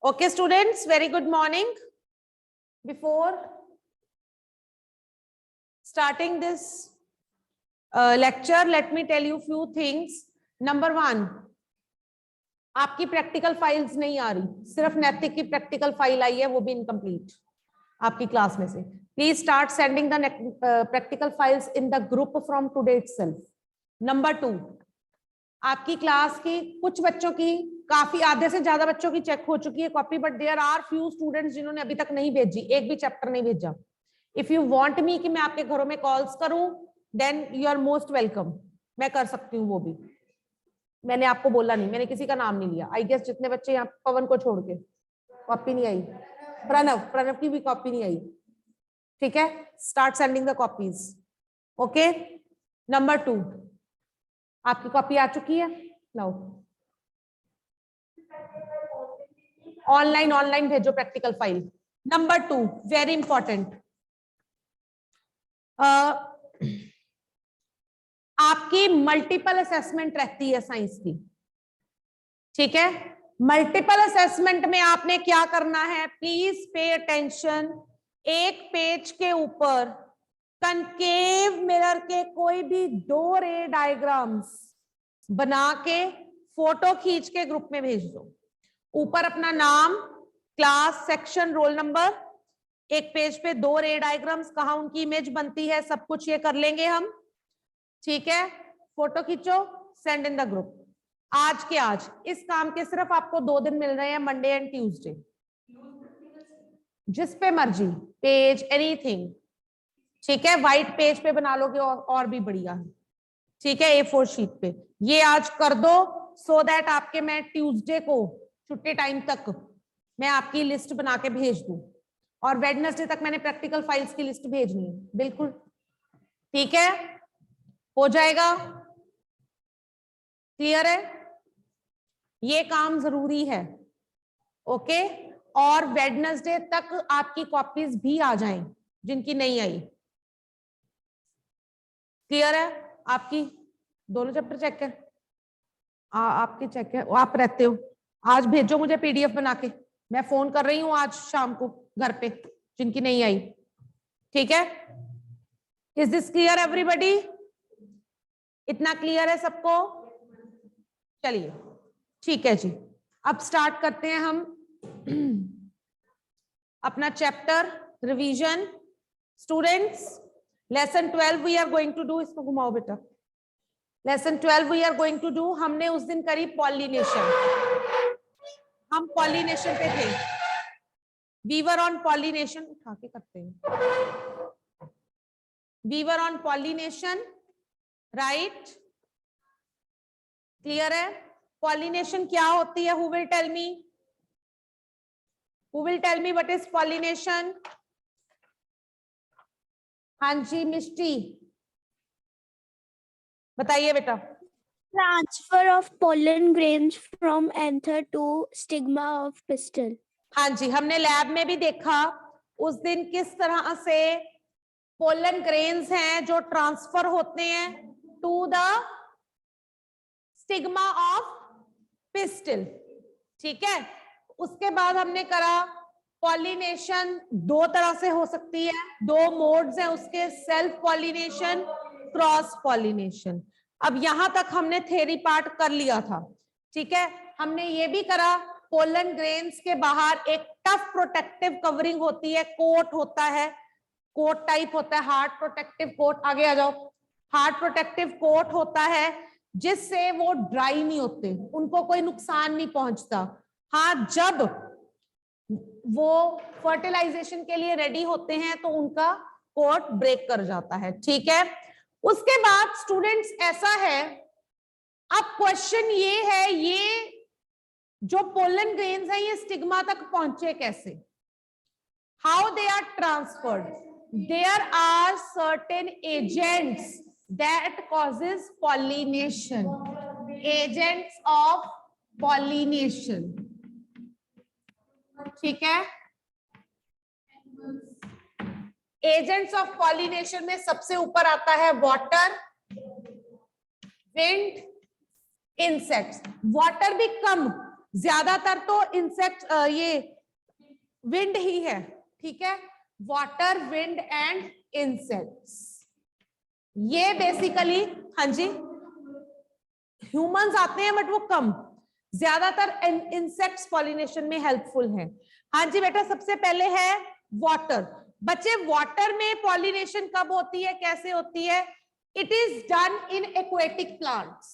Okay, students, very good morning. Before starting this lecture, let me tell you few things. Number one, आपकी practical files नहीं आ रही, सिर्फ नैतिक की practical file आई है, वो भी इनकम्प्लीट आपकी क्लास में से. Please start sending the practical files in the group from today itself. Number two, आपकी क्लास की कुछ बच्चों की, काफी आधे से ज्यादा बच्चों की चेक हो चुकी है copy, but there are few students जिन्होंने अभी तक नहीं भेजी, एक भी चैप्टर नहीं भेजा. इफ यू वांट मी कि मैं आपके घरों में कॉल्स करूं, then you are most welcome. मैं कर सकती हूँ वो भी. मैंने आपको बोला नहीं, मैंने किसी का नाम नहीं लिया. आई गेस जितने बच्चे यहाँ, पवन को छोड़ के, कॉपी नहीं आई. प्रणव की भी कॉपी नहीं आई. ठीक है, start sending the copies. Okay. Number two, आपकी कॉपी आ चुकी है. लो, ऑनलाइन भेजो practical file. Number two, very important, आपकी मल्टीपल असेसमेंट रहती है साइंस की. ठीक है, मल्टीपल असेसमेंट में आपने क्या करना है, प्लीज पे अटेंशन. एक पेज के ऊपर कनकेव मिरर के कोई भी 2 रे डायग्राम्स बना के फोटो खींच के ग्रुप में भेज दो. ऊपर अपना नाम, क्लास, सेक्शन, रोल नंबर. एक पेज पे 2 रे डायग्राम्स, कहाँ उनकी इमेज बनती है, सब कुछ ये कर लेंगे हम. ठीक है, फोटो खींचो, सेंड इन द ग्रुप. आज के आज इस काम के सिर्फ आपको 2 दिन मिल रहे हैं, मंडे एंड ट्यूसडे. जिस पे मर्जी पेज, एनीथिंग. ठीक है, व्हाइट पेज पे बना लोगे और भी बढ़िया है. ठीक है, A4 शीट पे ये आज कर दो, सो दैट आपके मैं ट्यूसडे को छुट्टी टाइम तक मैं आपकी लिस्ट बना के भेज दूं. और वेडनेसडे तक मैंने प्रैक्टिकल फाइल्स की लिस्ट भेजनी है. बिल्कुल ठीक है, हो जाएगा. क्लियर है, ये काम जरूरी है. ओके. और वेडनेसडे तक आपकी कॉपीज भी आ जाएं जिनकी नहीं आई. क्लियर है, आपकी दोनों चैप्टर चेक है. आपकी चेक है, आप रहते हो. आज भेजो मुझे पीडीएफ बना के. मैं फोन कर रही हूं आज शाम को घर पे जिनकी नहीं आई. ठीक है, इज दिस क्लियर एवरीबॉडी? इतना क्लियर है सबको? चलिए ठीक है जी, अब स्टार्ट करते हैं हम अपना chapter revision. Students, lesson 12 we are going to do. इसको घुमाओ बेटा. Lesson 12 we are going to do. हमने उस दिन करी पॉलिनेशन. हम पॉलिनेशन पे थे. We were on pollination. उठा के करते हैं. We were on pollination, right? Clear है? पॉलिनेशन क्या होती है? Who will tell me? Who will tell me what is pollination? हाँ जी मिष्टी, बताइए बेटा. Transfer of pollen grains from anther to stigma of pistil. हाँ जी, हमने लैब में भी देखा उस दिन किस तरह से पोलन ग्रेन्स हैं जो ट्रांसफर होते हैं to the stigma of pistil. ठीक है, उसके बाद हमने करा पॉलिनेशन 2 तरह से हो सकती है. 2 मोड्स हैं उसके, सेल्फ पॉलिनेशन, क्रॉस पॉलिनेशन. अब यहां तक हमने थ्योरी पार्ट कर लिया था. ठीक है, हमने ये भी करा पोलन ग्रेन्स के बाहर एक टफ प्रोटेक्टिव कवरिंग होती है, कोट होता है, कोट टाइप होता है, हार्ड प्रोटेक्टिव कोट. आगे आ जाओ. हार्ड प्रोटेक्टिव कोट होता है जिससे वो ड्राई नहीं होते, उनको कोई नुकसान नहीं पहुंचता. हाँ, जब वो फर्टिलाइजेशन के लिए रेडी होते हैं तो उनका कोट ब्रेक कर जाता है. ठीक है, उसके बाद स्टूडेंट्स ऐसा है, अब क्वेश्चन ये है, ये जो पोलन ग्रेन्स हैं ये स्टिग्मा तक पहुंचे कैसे? How they are transferred? There are certain agents that causes pollination. Agents of pollination. ठीक है, एजेंट्स ऑफ पॉलिनेशन में सबसे ऊपर आता है वाटर, विंड, इंसेक्ट्स. वाटर भी कम, ज्यादातर तो इंसेक्ट ये विंड ही है, ठीक है, वाटर, विंड एंड इंसेक्ट्स, ये बेसिकली। हाँ जी, ह्यूमंस आते हैं बट वो कम, ज्यादातर इंसेक्ट्स पॉलिनेशन में हेल्पफुल हैं। हाँ जी बेटा, सबसे पहले है वाटर। बच्चे, वाटर में पॉलिनेशन कब होती है, कैसे होती है? It is done in aquatic plants.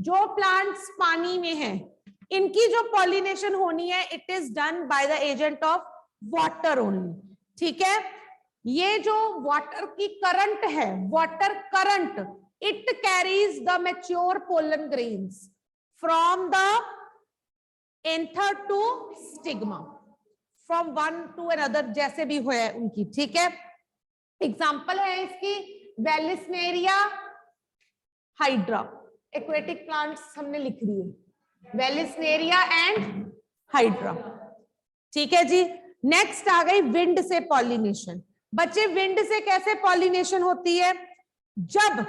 जो प्लांट्स पानी में हैं, इनकी जो पॉलिनेशन होनी है, it is done by the agent of water only, ठीक है। ये जो वाटर की करंट है, water current, it carries the mature pollen grains from the anther to stigma, from one to another, जैसे भी हुआ है उनकी, ठीक है। एग्जाम्पल है इसकी वेलिस्नेरिया हाइड्रा, एक्वेटिक प्लांट्स हमने लिख दिए, वेलिस्नेरिया एंड हाइड्रा, ठीक है जी। नेक्स्ट आ गई विंड से पॉलिनेशन। बच्चे, विंड से कैसे पॉलिनेशन होती है? जब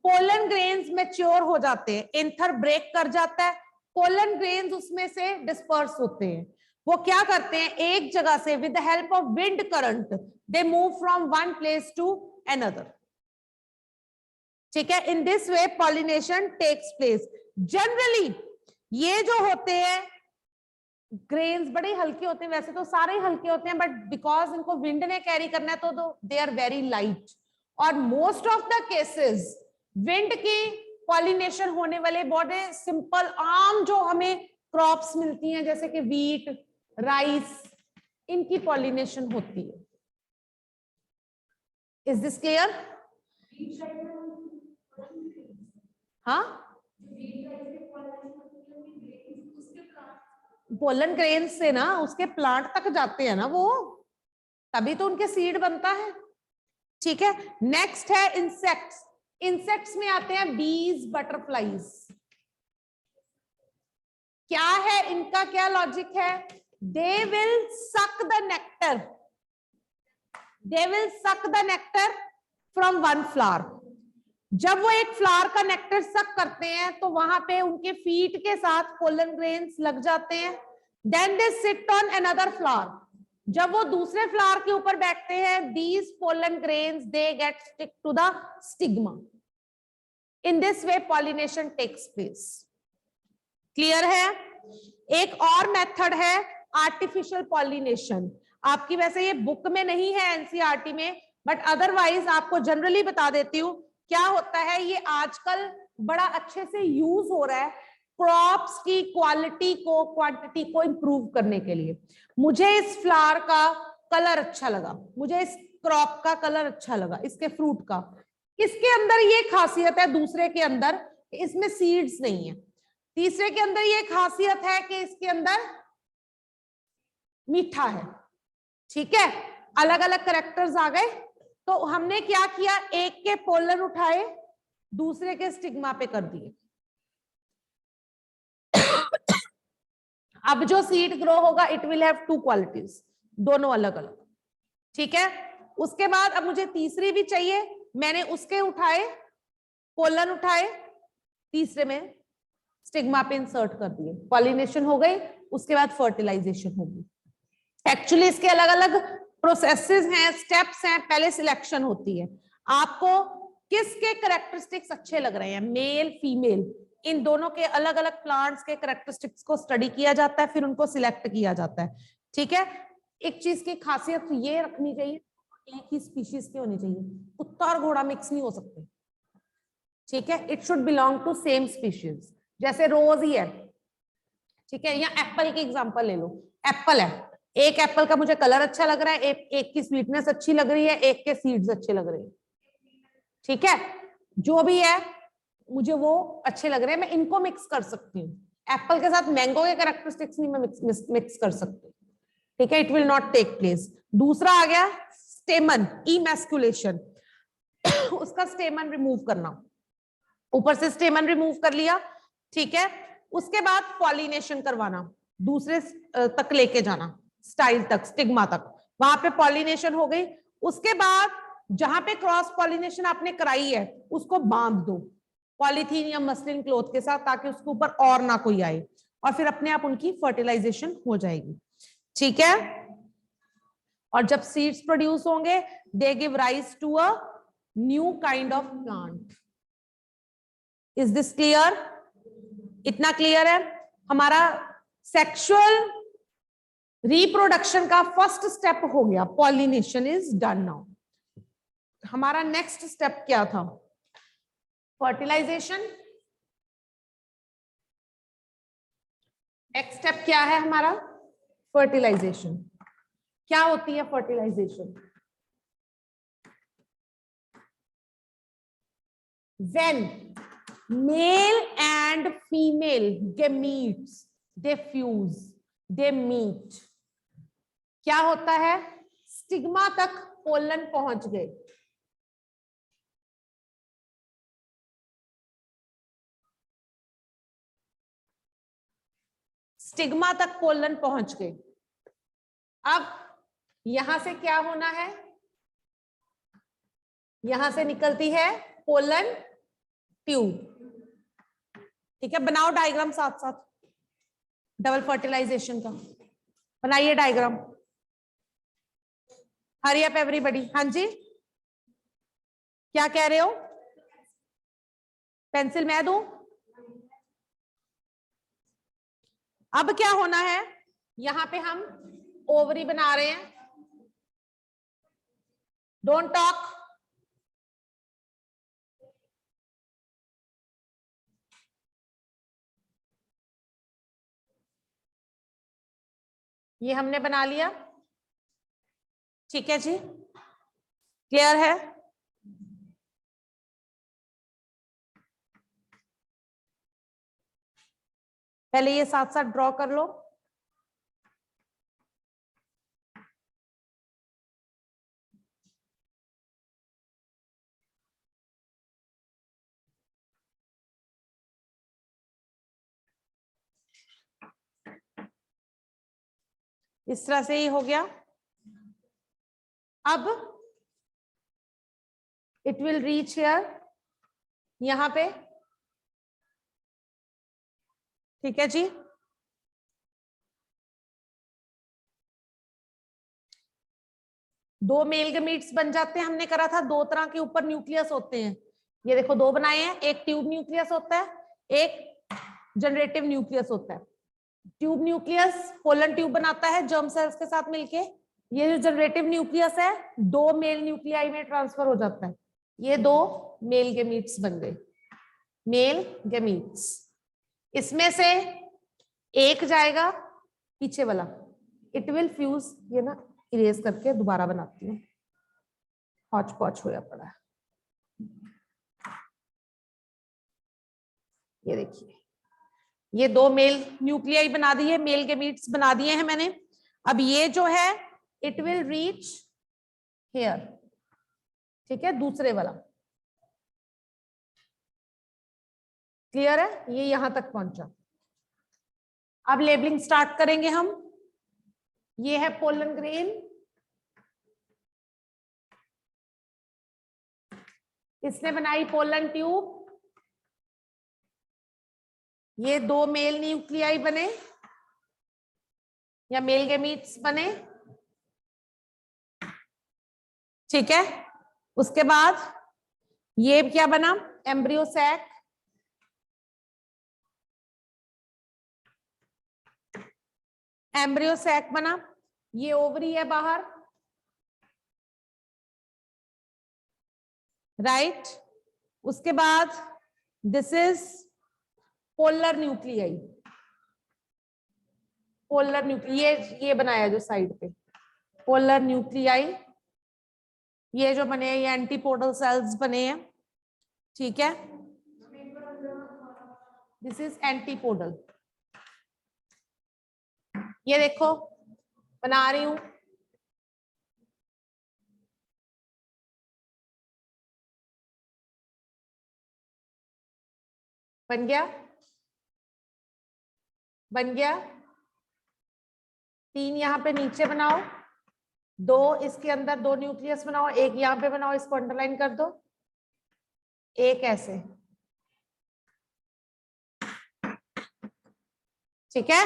पोलन ग्रेन्स मैच्योर हो जाते हैं, एंथर ब्रेक कर जाता है, पोलन ग्रेन्स उसमें से डिस्पर्स होते हैं, वो क्या करते हैं, एक जगह से with the help of wind current they move from one place to another, ठीक है। In this way pollination takes place. Generally ये जो होते हैं ग्रेन्स बड़े हल्के होते हैं, वैसे तो सारे ही हल्के होते हैं, बट बिकॉज इनको विंड ने कैरी करना है तो दे आर वेरी लाइट। और most of the cases wind की पॉलिनेशन होने वाले बड़े सिंपल आम जो हमें क्रॉप्स मिलती हैं, जैसे कि वीट, राइस, इनकी पॉलिनेशन होती है। Is this clear? हाँ, पोलन ग्रेन्स से ना उसके प्लांट तक जाते हैं ना वो, तभी तो उनके सीड बनता है, ठीक है। नेक्स्ट है इंसेक्ट्स। इंसेक्ट्स में आते हैं बीज, बटरफ्लाईज। क्या है इनका, क्या लॉजिक है? They will suck the nectar, they will suck the nectar from one flower. जब वो एक फ्लावर का नेक्टर सक करते हैं तो वहां पे उनके फीट के साथ पोलन ग्रेन्स लग जाते हैं। Then they sit on another flower. जब वो दूसरे फ्लावर के ऊपर बैठते हैं, these pollen grains they get stick to the stigma. In this way pollination takes place. Clear है? एक और मेथड है आर्टिफिशियल पॉलिनेशन। आपकी वैसे ये बुक में नहीं है एनसीईआरटी में, बट अदरवाइज आपको जनरली बता देती हूँ। क्या होता है, ये आजकल बड़ा अच्छे से यूज हो रहा है क्रॉप्स की क्वालिटी को, क्वांटिटी को इंप्रूव करने के लिए। मुझे इस फ्लावर का कलर अच्छा लगा, मुझे इस क्रॉप का कलर अच्छा लगा, इसके फ्रूट का। इसके अंदर ये खासियत है, दूसरे के अंदर इसमें सीड्स नहीं है। तीसरे के अंदर ये खासियत है कि इसके अंदर मीठा है, ठीक है। अलग अलग कैरेक्टर्स आ गए, तो हमने क्या किया, एक के पोलन उठाए, दूसरे के स्टिग्मा पे कर दिए। अब जो सीड ग्रो होगा, it will have two qualities, दोनों अलग अलग, ठीक है। उसके बाद अब मुझे तीसरी भी चाहिए, मैंने उसके उठाए, पोलन उठाए, तीसरे में स्टिग्मा पे इंसर्ट कर दिए, पॉलिनेशन हो गई। उसके बाद फर्टिलाइजेशन होगी। एक्चुअली इसके अलग अलग प्रोसेसेस हैं, स्टेप्स हैं। पहले सिलेक्शन होती है, आपको किसके कैरेक्टरिस्टिक्स अच्छे लग रहे हैं, मेल फीमेल, इन दोनों के अलग अलग प्लांट्स के कैरेक्टरिस्टिक्स को स्टडी किया जाता है, फिर उनको सिलेक्ट किया जाता है, ठीक है। एक चीज की खासियत ये रखनी चाहिए, एक ही स्पीशीज के होनी चाहिए, कुत्ता और घोड़ा मिक्स नहीं हो सकते, ठीक है। It should belong to same species. जैसे रोज ही है, ठीक है, या एप्पल की एग्जांपल ले लो। एप्पल है, एक एप्पल का मुझे कलर अच्छा लग रहा है, एक की स्वीटनेस अच्छी लग रही है, एक के सीड्स अच्छे लग रहे हैं, ठीक है। जो भी है मुझे वो अच्छे लग रहे हैं, मैं इनको मिक्स कर सकती हूँ। एप्पल के साथ मैंगो के कैरेक्टरिस्टिक्स नहीं मैं मिक्स कर सकती, ठीक है। It will not take place. दूसरा आ गया स्टेमन, इमैस्कुलेशन। उसका स्टेमन रिमूव करना, ऊपर से स्टेमन रिमूव कर लिया, ठीक है। उसके बाद पॉलिनेशन करवाना, दूसरे तक लेके जाना, स्टाइल तक, स्टिग्मा तक, वहां पे पॉलिनेशन हो गई। उसके बाद जहां पे क्रॉस पॉलिनेशन आपने कराई है, उसको बांध दो पॉलीथीन या मसलिन क्लॉथ के साथ, ताकि उसके ऊपर और ना कोई आए। और फिर अपने आप उनकी फर्टिलाइजेशन हो जाएगी, ठीक है। और जब सीड्स प्रोड्यूस होंगे, they give rise to a new kind of plant. Is this clear? इतना क्लियर है? हमारा सेक्सुअल रिप्रोडक्शन का फर्स्ट स्टेप हो गया, पॉलिनेशन इज डन नाउ। हमारा नेक्स्ट स्टेप क्या था? फर्टिलाइजेशन। नेक्स्ट स्टेप क्या है हमारा? फर्टिलाइजेशन। क्या होती है fertilisation? When male and female gametes they fuse, they meet, क्या होता है? स्टिग्मा तक पोलन पहुंच गए। स्टिग्मा तक पोलन पहुंच गए। अब यहां से क्या होना है? यहां से निकलती है पोलन ट्यूब, ठीक है। बनाओ डायग्राम साथ साथ डबल फर्टिलाइजेशन का, बनाइए डायग्राम। Hurry up everybody. हाँ जी, क्या कह रहे हो? पेंसिल मैं दूं? अब क्या होना है? यहां पे हम ओवरी बना रहे हैं। Don't talk. ये हमने बना लिया, ठीक है जी, क्लियर है? पहले ये साथ साथ ड्रॉ कर लो। इस तरह से ही हो गया। अब इट विल रीच हियर, यहां पे, ठीक है जी। दो मेल गमीट्स बन जाते हैं, हमने करा था। दो तरह के ऊपर न्यूक्लियस होते हैं, ये देखो दो बनाए हैं। एक ट्यूब न्यूक्लियस होता है, एक जनरेटिव न्यूक्लियस होता है। ट्यूब न्यूक्लियस पोलन ट्यूब बनाता है जर्म सेल्स के साथ मिलके। ये जो जनरेटिव न्यूक्लियस है, दो मेल न्यूक्लियाई में ट्रांसफर हो जाता है। ये दो मेल गमीट्स बन गए, मेल गमीट्स। इसमें से एक जाएगा पीछे वाला, इट विल फ्यूज। ये ना इरेज करके दोबारा बनाती हूँ, हौच पौच होया पड़ा है। ये देखिए, ये दो मेल न्यूक्लियाई बना दिए, मेल गमीट्स बना दिए हैं मैंने। अब ये जो है इट विल रीच हेयर, ठीक है, दूसरे वाला। क्लियर है? ये यहां तक पहुंचा। अब लेबलिंग स्टार्ट करेंगे हम। ये है पोलन ग्रेन, इसने बनाई पोलन ट्यूब। ये दो मेल न्यूक्लियाई बने या मेल गमीट्स बने, ठीक है। उसके बाद ये क्या बना? Embryo sac. एम्ब्रियो सैक बना, ये ओवरी है बाहर, राइट। उसके बाद this is polar nuclei. Polar nuclei ये बनाया जो साइड पे, पोलर न्यूक्लियाई। ये जो बने हैं ये एंटीपोडल सेल्स बने हैं, ठीक है। This is antipodal. ये देखो बना रही हूं, बन गया, बन गया। तीन यहां पे नीचे बनाओ, दो इसके अंदर, दो न्यूक्लियस बनाओ, एक यहां पे बनाओ, इसको अंडरलाइन कर दो, एक ऐसे। ठीक है,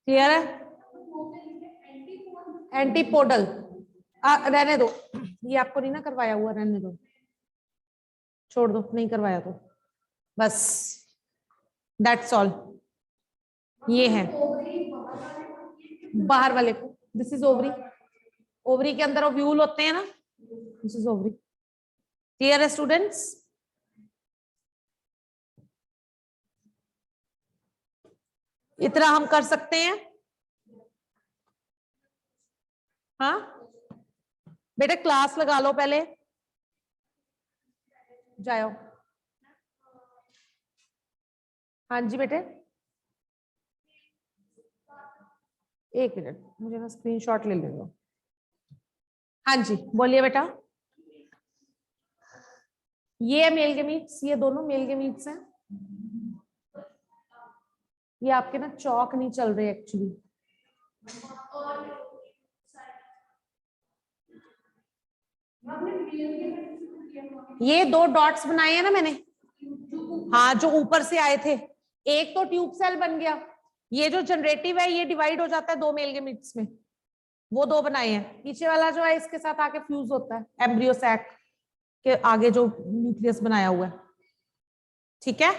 क्लियर है? एंटीपोडल रहने दो, ये आपको नहीं ना करवाया हुआ, रहने दो, छोड़ दो, नहीं करवाया तो बस, दैट्स ऑल। ये है बाहर वाले को, दिस इज ओवरी, ओवरी के अंदर ओव्यूल होते हैं ना, दिस इज ओवरी। क्लियर है स्टूडेंट्स? इतना हम कर सकते हैं। हाँ बेटा क्लास लगा लो पहले, जाओ। हाँ जी बेटे, एक मिनट मुझे ना स्क्रीनशॉट ले लेंगे। हाँ जी बोलिए बेटा। ये मेल गेमीट्स, ये दोनों मेल गेमीट्स हैं। ये आपके ना चौक नहीं चल रहे एक्चुअली, ये दो डॉट्स बनाए हैं ना मैंने, हाँ जो ऊपर से आए थे, एक तो ट्यूब सेल बन गया, ये जो जनरेटिव है ये डिवाइड हो जाता है दो मेल गेमीट्स में, वो दो बनाए हैं। पीछे वाला जो है इसके साथ आके फ्यूज होता है एम्ब्रियो सैक के आगे जो न्यूक्लियस बनाया हुआ है। ठीक है,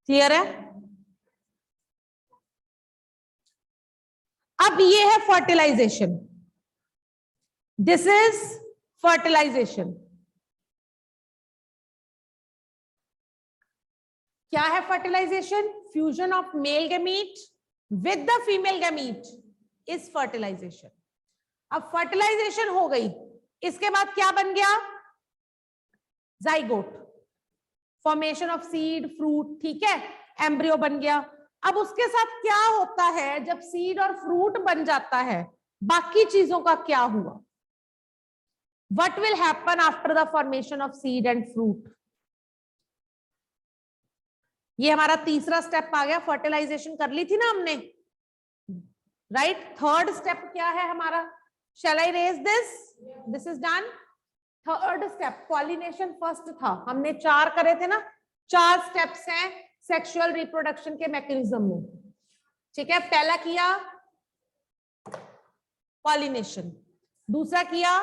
क्लियर है? अब ये है फर्टिलाइजेशन, दिस इज फर्टिलाइजेशन। क्या है fertilization? Fusion of male gamete with the female gamete is fertilization. अब फर्टिलाइजेशन हो गई, इसके बाद क्या बन गया? Zygote, formation of seed fruit, ठीक है, एम्ब्रियो बन गया। अब उसके साथ क्या होता है जब सीड और फ्रूट बन जाता है, बाकी चीजों का क्या हुआ? What will happen after the formation of seed and fruit? ये हमारा तीसरा स्टेप आ गया, फर्टिलाइजेशन कर ली थी ना हमने, राइट? थर्ड स्टेप क्या है हमारा? Shall I raise this? This is done. Third step pollination first था, हमने 4 करे थे ना, 4 स्टेप्स हैं सेक्सुअल रिप्रोडक्शन के मैकेनिज्म में। ठीक है, पहला किया पॉलिनेशन, दूसरा किया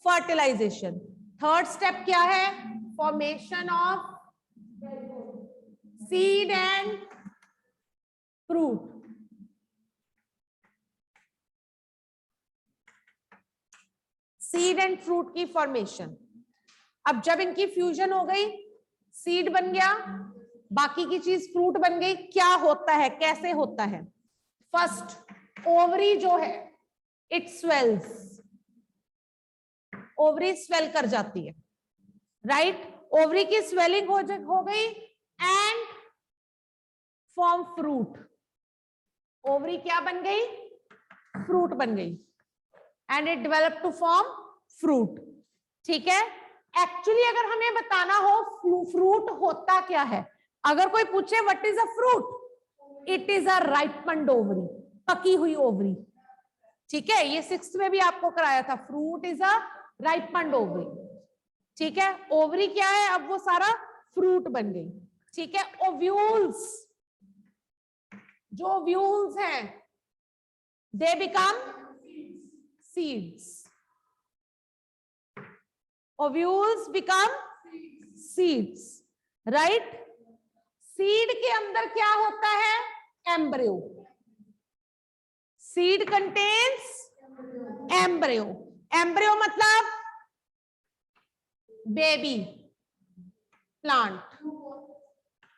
फर्टिलाइजेशन, थर्ड स्टेप क्या है? Formation of seed and fruit. Seed and fruit की फॉर्मेशन। अब जब इनकी फ्यूजन हो गई, सीड बन गया, बाकी की चीज फ्रूट बन गई, क्या होता है, कैसे होता है? फर्स्ट ओवरी जो है इट स्वेल्स, ओवरी स्वेल कर जाती है, राइट? ओवरी की स्वेलिंग हो गई एंड फॉर्म फ्रूट। ओवरी क्या बन गई? फ्रूट बन गई and it develop to form fruit. ठीक है, एक्चुअली अगर हमें बताना हो फ्रूट होता क्या है, अगर कोई पूछे what is a fruit, it is a ripened ovary, पकी हुई ओवरी। ठीक है, ये 6th में भी आपको कराया था, fruit is a ripened ovary. ठीक है, ओवरी क्या है? अब वो सारा फ्रूट बन गई। ठीक है, ओव्यूल्स, जो ओव्यूल्स हैं they become seeds, ovules become seeds, right? Seed के अंदर क्या होता है? Embryo. Seed contains embryo, embryo मतलब बेबी प्लांट,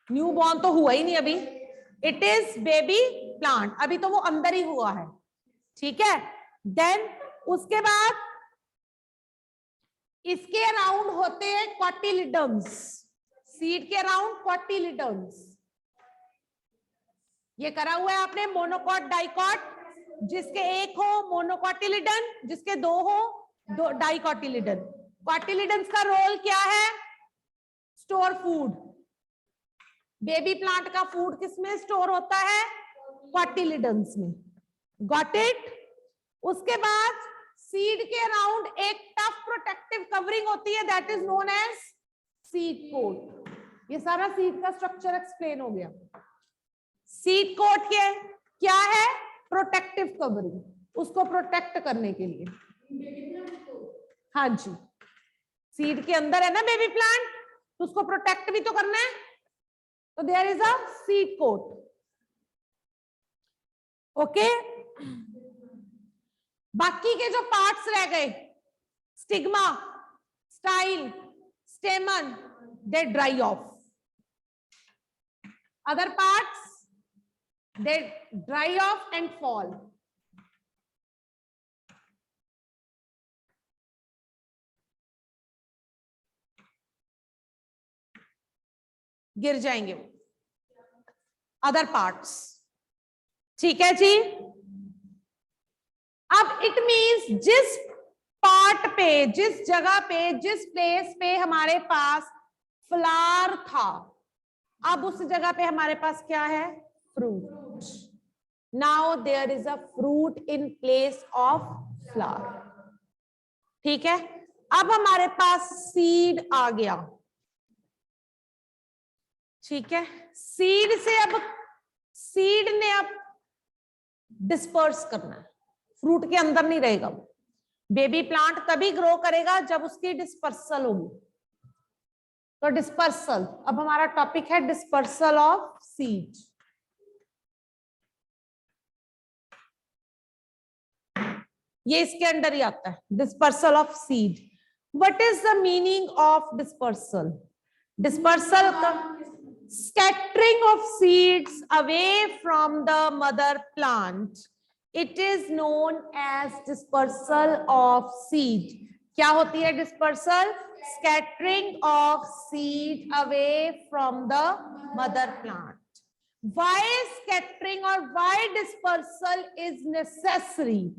न्यू बॉर्न तो हुआ ही नहीं अभी, इट इज बेबी प्लांट, अभी तो वो अंदर ही हुआ है। ठीक है, देन उसके बाद इसके अराउंड होते हैं कॉटिलिडन्स, सीड के अराउंड कॉटिलिडन्स। ये करा हुआ है आपने मोनोकॉट डाइकॉट, जिसके एक हो मोनोकॉटिलिडन, जिसके 2 हो दो डाइकॉटिलिडन। कॉटिलिडन्स का रोल क्या है? Store food. बेबी प्लांट का फूड किसमें स्टोर होता है? कॉटिलिडन्स में। Got it? उसके बाद सीड के अराउंड एक टफ प्रोटेक्टिव कवरिंग होती है, that is known as seed coat. ये सारा सीड का स्ट्रक्चर एक्सप्लेन हो गया। सीड कोट क्या है? प्रोटेक्टिव कवरिंग, उसको प्रोटेक्ट करने के लिए। हाँ जी, सीड के अंदर है ना बेबी प्लांट, तो उसको प्रोटेक्ट भी तो करना है, तो there is a seed coat. Okay, बाकी के जो पार्ट्स रह गए, stigma, style, stamen, they dry off. Other parts, they dry off and fall. गिर जाएंगे वो अदर पार्ट्स। ठीक है जी। अब इट मींस जिस पार्ट पे, जिस जगह पे, जिस प्लेस पे हमारे पास फ्लावर था, अब उस जगह पे हमारे पास क्या है? Fruit. Now there is a fruit in place of flower. ठीक है, अब हमारे पास सीड आ गया। ठीक है, सीड से अब सीड ने अब डिस्पर्स करना है, फ्रूट के अंदर नहीं रहेगा। बेबी प्लांट तभी ग्रो करेगा जब उसकी डिस्पर्सल होगी। तो डिस्पर्सल, अब हमारा टॉपिक है डिस्पर्सल ऑफ सीड। ये इसके अंडर ही आता है, dispersal of seed. What is the meaning of dispersal? Dispersal का scattering of seeds away from the mother plant. It is known as dispersal of seed. क्या होती है dispersal? Scattering of seed away from the mother plant. Why scattering or why dispersal is necessary?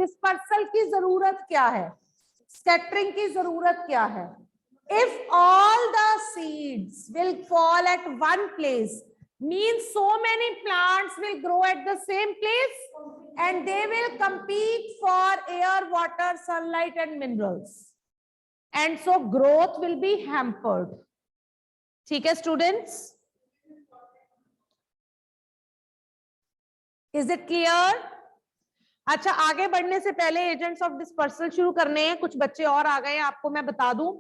Dispersal की जरूरत क्या है? Scattering की जरूरत क्या है? If all the seeds will fall at one place, means so many plants will grow at the same place and they will compete for air, water, sunlight and minerals, and so growth will be hampered. ठीक है students, is it clear? अच्छा, आगे बढ़ने से पहले agents of dispersal शुरू करने हैं। कुछ बच्चे और आ गए हैं, आपको मैं बता दूं।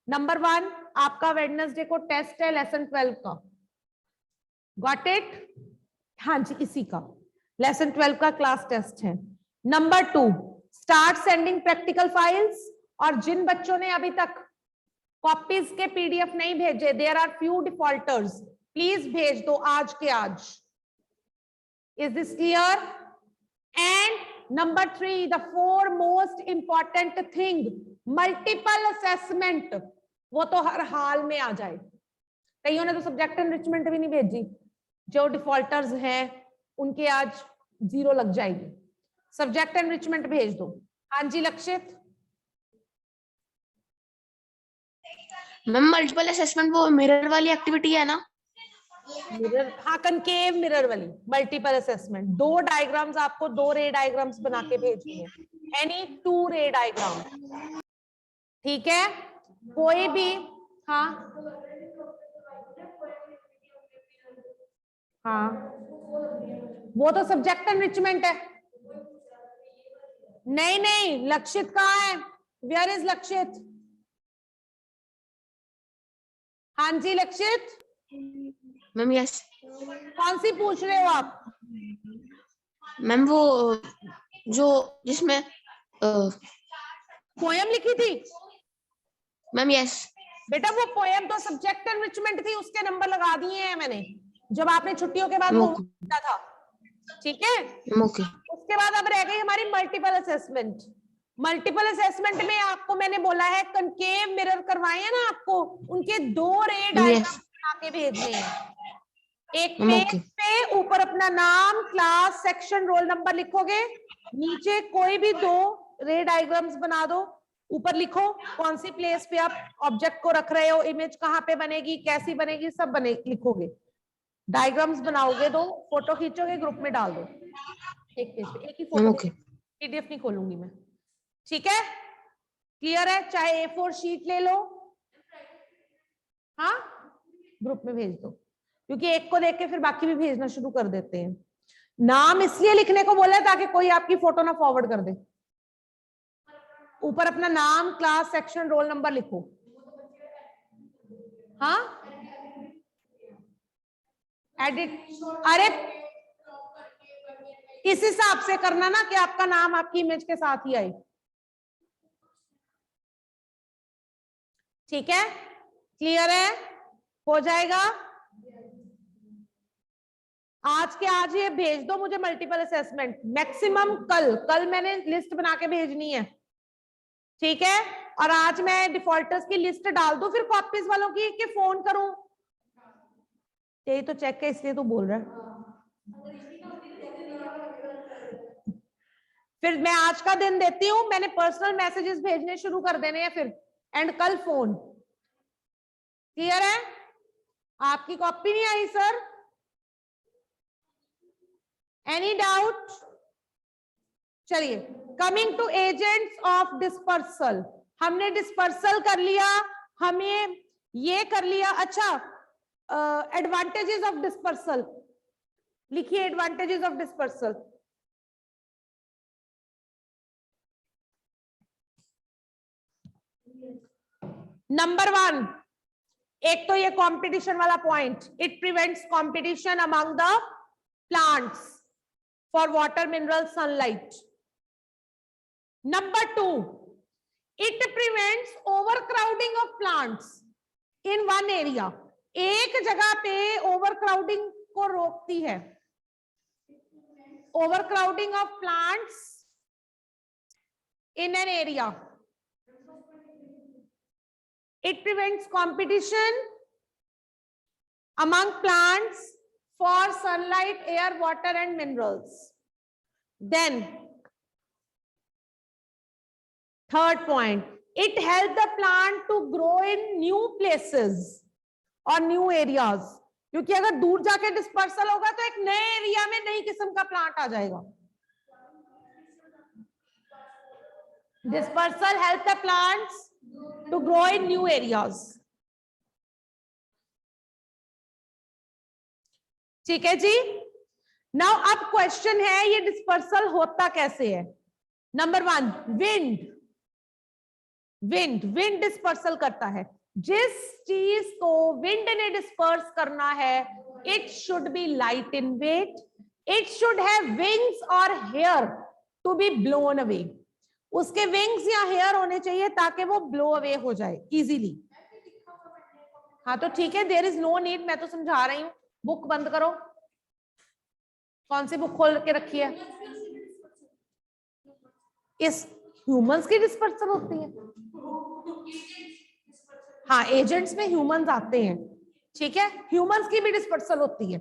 नंबर 1, आपका वेडनेसडे को टेस्ट है लेसन 12 का। Got it? हाँ जी, इसी का लेसन 12 का क्लास टेस्ट है। Number 2, start sending practical files. और जिन बच्चों ने अभी तक कॉपीज के पीडीएफ नहीं भेजे, there are few defaulters, please भेज दो आज के आज। Is this clear? And number 3, the 4 most important thing, multiple assessment, वो तो हर हाल में आ जाए। कईयों ने तो सब्जेक्ट एनरिचमेंट भी नहीं भेजी, जो डिफॉल्टर्स हैं उनके आज 0 लग जाएगी। सब्जेक्ट एनरिचमेंट भेज दो। हाँ जी लक्षित। मैम मल्टीपल असेसमेंट वो मिरर वाली एक्टिविटी है ना? मिरर, हाँ, कनकेव मिरर वाली मल्टीपल असेसमेंट। 2 डायग्राम्स आपको 2 रे डायग्राम्स बना के भेजनी है, एनी 2 रे डायग्राम। ठीक है, कोई भी, हाँ हाँ, वो तो सब्जेक्ट एनरिचमेंट है। नहीं नहीं, लक्षित कहाँ है? वेयर इज लक्षित? हाँ जी लक्षित। Ma'am yes. कौन सी पूछ रहे हो आप? मैम वो जो जिसमें पोयम लिखी थी? Ma'am yes. बेटा वो पोयम तो सब्जेक्ट एनरिचमेंट थी, उसके नंबर लगा दिए हैं मैंने, जब आपने छुट्टियों के बाद होमवर्क था। ठीक है, ओके। उसके बाद अब रह गई हमारी मल्टीपल असेसमेंट। मल्टीपल असेसमेंट में आपको मैंने बोला है कनकेव मिरर करवाए हैं ना आपको, उनके 2 रे डायग्राम बना के भेजने हैं। एक पेज पे ऊपर अपना नाम, क्लास, सेक्शन, रोल नंबर लिखोगे, नीचे कोई भी 2 रे डायग्राम्स बना दो। ऊपर लिखो कौन सी प्लेस पे आप ऑब्जेक्ट को रख रहे हो, इमेज कहाँ पे बनेगी, कैसी बनेगी, सब बने लिखोगे। डायग्राम्स बनाओगे, 2 फोटो खींचोगे, ग्रुप में डाल दो। एक पेज पे एक ही फोटो, पीडीएफ नहीं खोलूंगी मैं। ठीक है, क्लियर है? चाहे A4 शीट ले लो, ग्रुप में भेज दो, क्योंकि एक को देख के फिर बाकी भी भेजना शुरू कर देते हैं। नाम इसलिए लिखने को बोला है ताकि कोई आपकी फोटो ना फॉरवर्ड कर दे। ऊपर अपना नाम, क्लास, सेक्शन, रोल नंबर लिखो। हाँ, एडिट, अरे इस हिसाब से करना ना कि आपका नाम आपकी इमेज के साथ ही आए। ठीक है, क्लियर है, हो जाएगा। आज के आज ये भेज दो मुझे मल्टीपल असेसमेंट, मैक्सिमम कल मैंने लिस्ट बना के भेजनी है। ठीक है, और आज मैं डिफॉल्टर्स की लिस्ट डाल दूं फिर कॉपीज वालों की कि फोन करूं? यही तो चेक है, इसलिए तो बोल रहा है। फिर मैं आज का दिन देती हूं, मैंने पर्सनल मैसेजेस भेजने शुरू कर देने हैं फिर, एंड कल फोन। क्लियर है? आपकी कॉपी नहीं आई सर? Any doubt? चलिए, coming to agents of dispersal. हमने डिस्पर्सल कर लिया, हमें ये कर लिया। अच्छा, एडवांटेजेस ऑफ डिस्पर्सल लिखिए, एडवांटेजेस ऑफ डिस्पर्सल। नंबर 1, एक तो ये कंपटीशन वाला point, it prevents competition among the plants for water, mineral, sunlight. Number 2, it prevents overcrowding of plants in one area. एक जगह पे ओवरक्राउडिंग को रोकती है। Overcrowding of plants in an area. It prevents competition among plants for sunlight, air, water and minerals. Then, third point, it helps the plant to grow in new places or new areas. क्योंकि अगर दूर जाके dispersal होगा तो एक नए area में नई किस्म का प्लांट आ जाएगा। Dispersal helps the plants to grow in new areas. ठीक है जी। नाउ अब क्वेश्चन है, ये डिस्पर्सल होता कैसे है? नंबर 1, विंड डिस्पर्सल करता है। जिस चीज को विंड ने डिस्पर्स करना है, it should be light in weight, it should have wings और hair to be blown away. उसके विंग्स या हेयर होने चाहिए ताकि वो ब्लो अवे हो जाए इजीली। हाँ तो ठीक है, देयर इज नो नीड, मैं तो समझा रही हूँ। बुक बंद करो। कौन सी बुक खोल के रखी है? इस ह्यूमंस की डिस्पर्सल होती है। हाँ, एजेंट्स में ह्यूमंस आते हैं। ठीक है, ह्यूमंस की भी डिस्पर्सल होती है।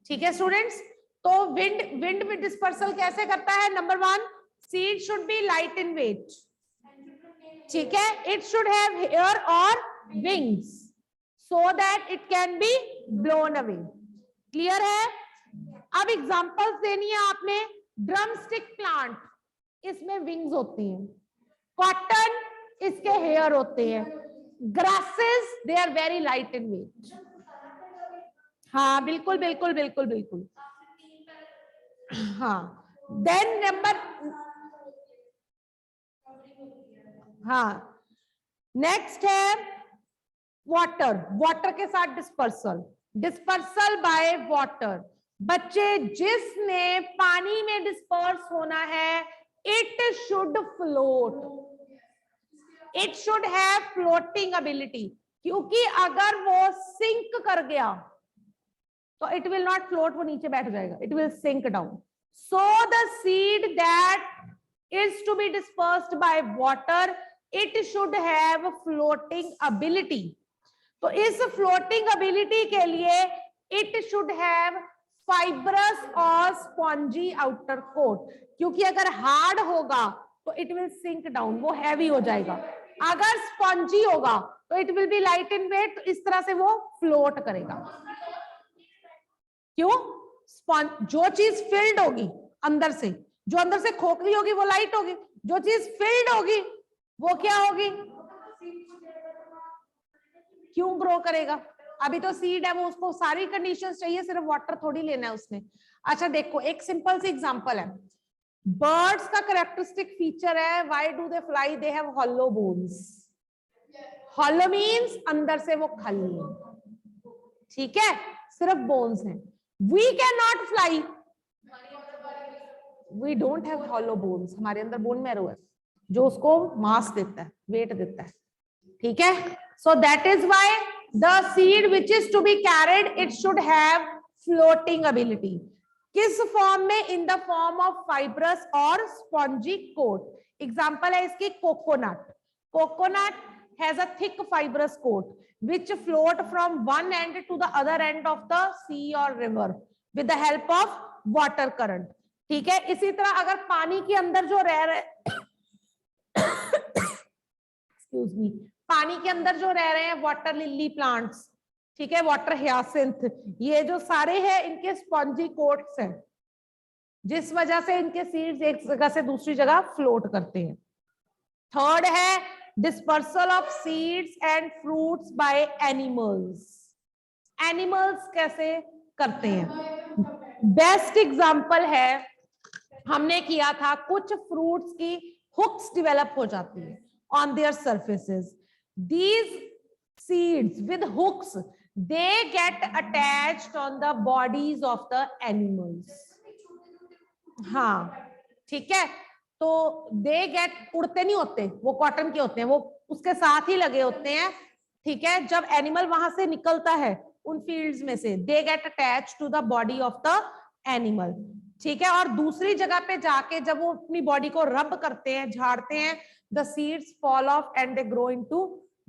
ठीक है स्टूडेंट्स, तो विंड में डिस्पर्सल कैसे करता है? Number 1, seed should be light in weight. ठीक है, it should have hair or wings so that it can be blown away. Clear है? अब एग्जांपल्स देनी है आपने। ड्रम स्टिक प्लांट, इसमें विंग्स होती हैं। कॉटन, इसके हेयर होते हैं। Grasses, they are very light in weight. हाँ बिल्कुल बिल्कुल बिल्कुल बिल्कुल। हाँ, देन नंबर, हाँ नेक्स्ट है वाटर के साथ डिस्पर्सल बाय वाटर। बच्चे, जिसने पानी में डिस्पर्स होना है, it should float, it should have floating ability. क्योंकि अगर वो सिंक कर गया तो इट विल नॉट फ्लोट, वो नीचे बैठ जाएगा, it will sink down. So the seed that is to be dispersed by water, it should have floating ability. तो इस फ्लोटिंग एबिलिटी के लिए इट शुड हैव फाइब्रस और स्पॉन्जी आउटर कोट। क्योंकि अगर हार्ड होगा तो इट विल सिंक डाउन, वो हैवी हो जाएगा। अगर स्पॉन्जी होगा तो it will be light in weight, तो इस तरह से वो फ्लोट करेगा। क्यों? जो चीज फिल्ड होगी अंदर से, जो अंदर से खोखली होगी वो लाइट होगी, जो चीज फिल्ड होगी वो क्या होगी? क्यों ग्रो करेगा? अभी तो सीड है, वो उसको सारी कंडीशंस चाहिए, सिर्फ वाटर थोड़ी लेना है उसने। अच्छा देखो, एक सिंपल सी एग्जांपल है, बर्ड्स का कैरेक्टरिस्टिक फीचर है why do they fly, they have hollow bones. Hollow means अंदर से वो खाली है, ठीक है, सिर्फ बोन्स हैं। We can not fly, we don't have hollow bones, हमारे अंदर बोन मैरो है जो उसको मास देता है, वेट देता है, ठीक है। So that is why the seed which is to be carried it should have floating ability. किस फॉर्म में? In the form of fibrous और स्पॉन्जी कोट। एग्जांपल है इसकी coconut. Coconut has a thick fibrous coat which float from one end to the other end of the sea or river with the help of water current, ठीक है। इसी तरह अगर पानी के अंदर जो रह रहे एक्सक्यूज मी, पानी के अंदर जो रह रहे हैं वाटर लिली प्लांट्स, ठीक है, वाटर हियासिंथ, ये जो सारे हैं इनके स्पॉन्जी कोट्स हैं, जिस वजह से इनके सीड्स एक जगह से दूसरी जगह फ्लोट करते हैं। थर्ड है dispersal of seeds and fruits by animals. Animals कैसे करते हैं? बेस्ट एग्जांपल है, हमने किया था, कुछ फ्रूट्स की हुक्स डेवलप हो जाती है on their surfaces. These seeds with hooks they get attached on the bodies of the animals. हाँ ठीक है, तो दे गेट, उड़ते नहीं होते, वो कॉटन के होते हैं, वो उसके साथ ही लगे होते हैं, ठीक है। जब एनिमल वहां से निकलता है उन फील्ड्स में से, they get attach to the body of the animal, ठीक है। और दूसरी जगह पे जाके जब वो अपनी बॉडी को रब करते हैं, झाड़ते हैं, the seeds fall of and they grow into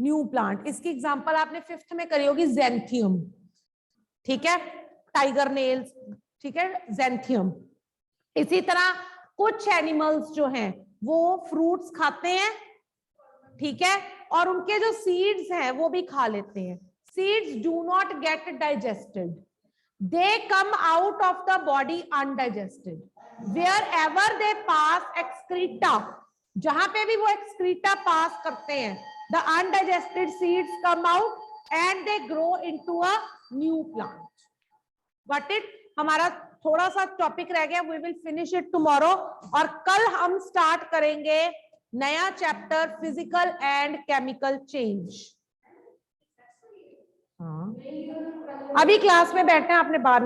new plant. इसकी एग्जांपल आपने 5th में करी होगी, ज़ैंथियम, ठीक है, टाइगर नेल्स, ठीक है, ज़ैंथियम। इसी तरह कुछ एनिमल्स जो हैं वो फ्रूट्स खाते हैं, ठीक है, और उनके जो सीड्स हैं वो भी खा लेते हैं। Seeds do not get digested, they come out of the body undigested. Wherever they pass excreta, जहां पे भी वो एक्सक्रीटा पास करते हैं, the undigested seeds come out and they grow into a new plant. But it, हमारा थोड़ा सा topic रह गया, we will finish it tomorrow. और कल हम स्टार्ट करेंगे नया chapter, physical and chemical change. हाँ, अभी क्लास में बैठे हैं, आपने बाहर